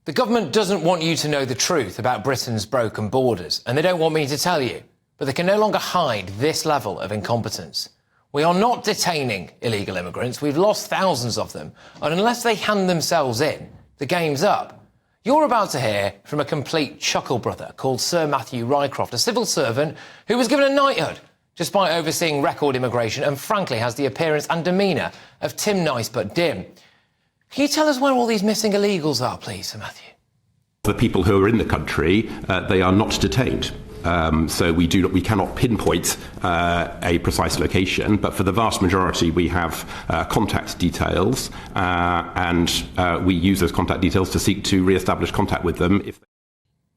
The government doesn't want you to know the truth about Britain's broken borders, and they don't want me to tell you, but they can no longer hide this level of incompetence. We are not detaining illegal immigrants. We've lost thousands of them, and unless they hand themselves in, the game's up. You're about to hear from a complete chuckle brother called Sir Matthew Rycroft, a civil servant who was given a knighthood despite overseeing record immigration and frankly has the appearance and demeanour of Tim Nice but dim. Can you tell us where all these missing illegals are, please, Sir Matthew? The people who are in the country, they are not detained. So we cannot pinpoint a precise location, but for the vast majority we have contact details, and we use those contact details to seek to re-establish contact with them.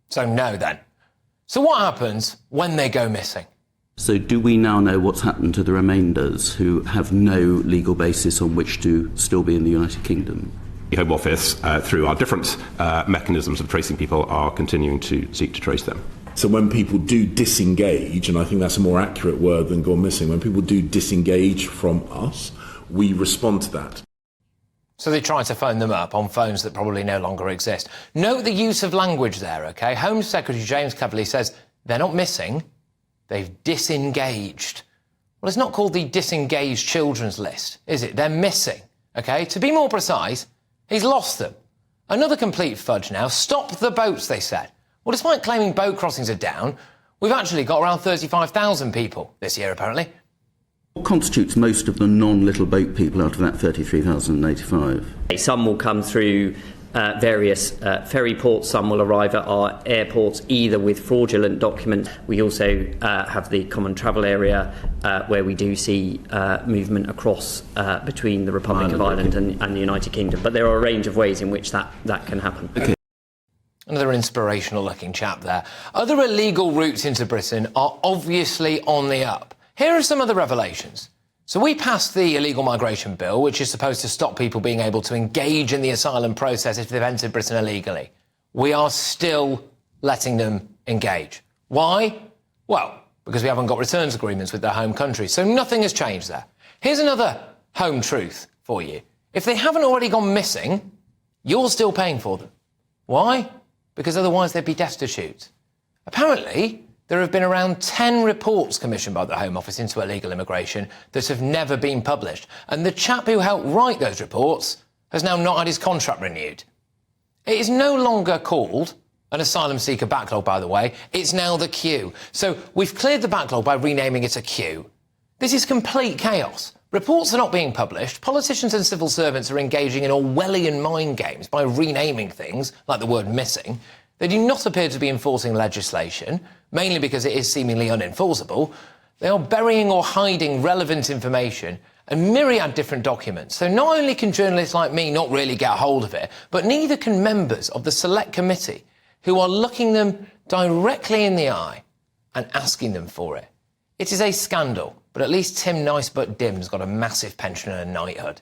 So no, then. So what happens when they go missing? So do we now know what's happened to the remainders who have no legal basis on which to still be in the United Kingdom? The Home Office, through our different mechanisms of tracing people, are continuing to seek to trace them. So when people do disengage, and I think that's a more accurate word than gone missing, when people do disengage from us, we respond to that. So they try to phone them up on phones that probably no longer exist. Note the use of language there, OK? Home Secretary James Cleverly says they're not missing, they've disengaged. Well, it's not called the disengaged children's list, is it? They're missing, OK? To be more precise, he's lost them. Another complete fudge now. Stop the boats, they said. Well, despite claiming boat crossings are down, we've actually got around 35,000 people this year, apparently. What constitutes most of the non-little boat people out of that 33,085? Some will come through various ferry ports, some will arrive at our airports either with fraudulent documents. We also have the common travel area where we do see movement across between the Republic of Ireland and the United Kingdom. But there are a range of ways in which that can happen. Okay. Another inspirational-looking chap there. Other illegal routes into Britain are obviously on the up. Here are some other revelations. So we passed the illegal migration bill, which is supposed to stop people being able to engage in the asylum process if they've entered Britain illegally. We are still letting them engage. Why? Well, because we haven't got returns agreements with their home countries, so nothing has changed there. Here's another home truth for you. If they haven't already gone missing, you're still paying for them. Why? Because otherwise they'd be destitute. Apparently, there have been around 10 reports commissioned by the Home Office into illegal immigration that have never been published, and the chap who helped write those reports has now not had his contract renewed. It is no longer called an asylum seeker backlog, by the way. It's now the queue. So we've cleared the backlog by renaming it a queue. This is complete chaos. Reports are not being published. Politicians and civil servants are engaging in Orwellian mind games by renaming things, like the word missing. They do not appear to be enforcing legislation, mainly because it is seemingly unenforceable. They are burying or hiding relevant information and myriad different documents. So not only can journalists like me not really get hold of it, but neither can members of the Select Committee who are looking them directly in the eye and asking them for it. It is a scandal, but at least Tim Nice but Dim's got a massive pension and a knighthood.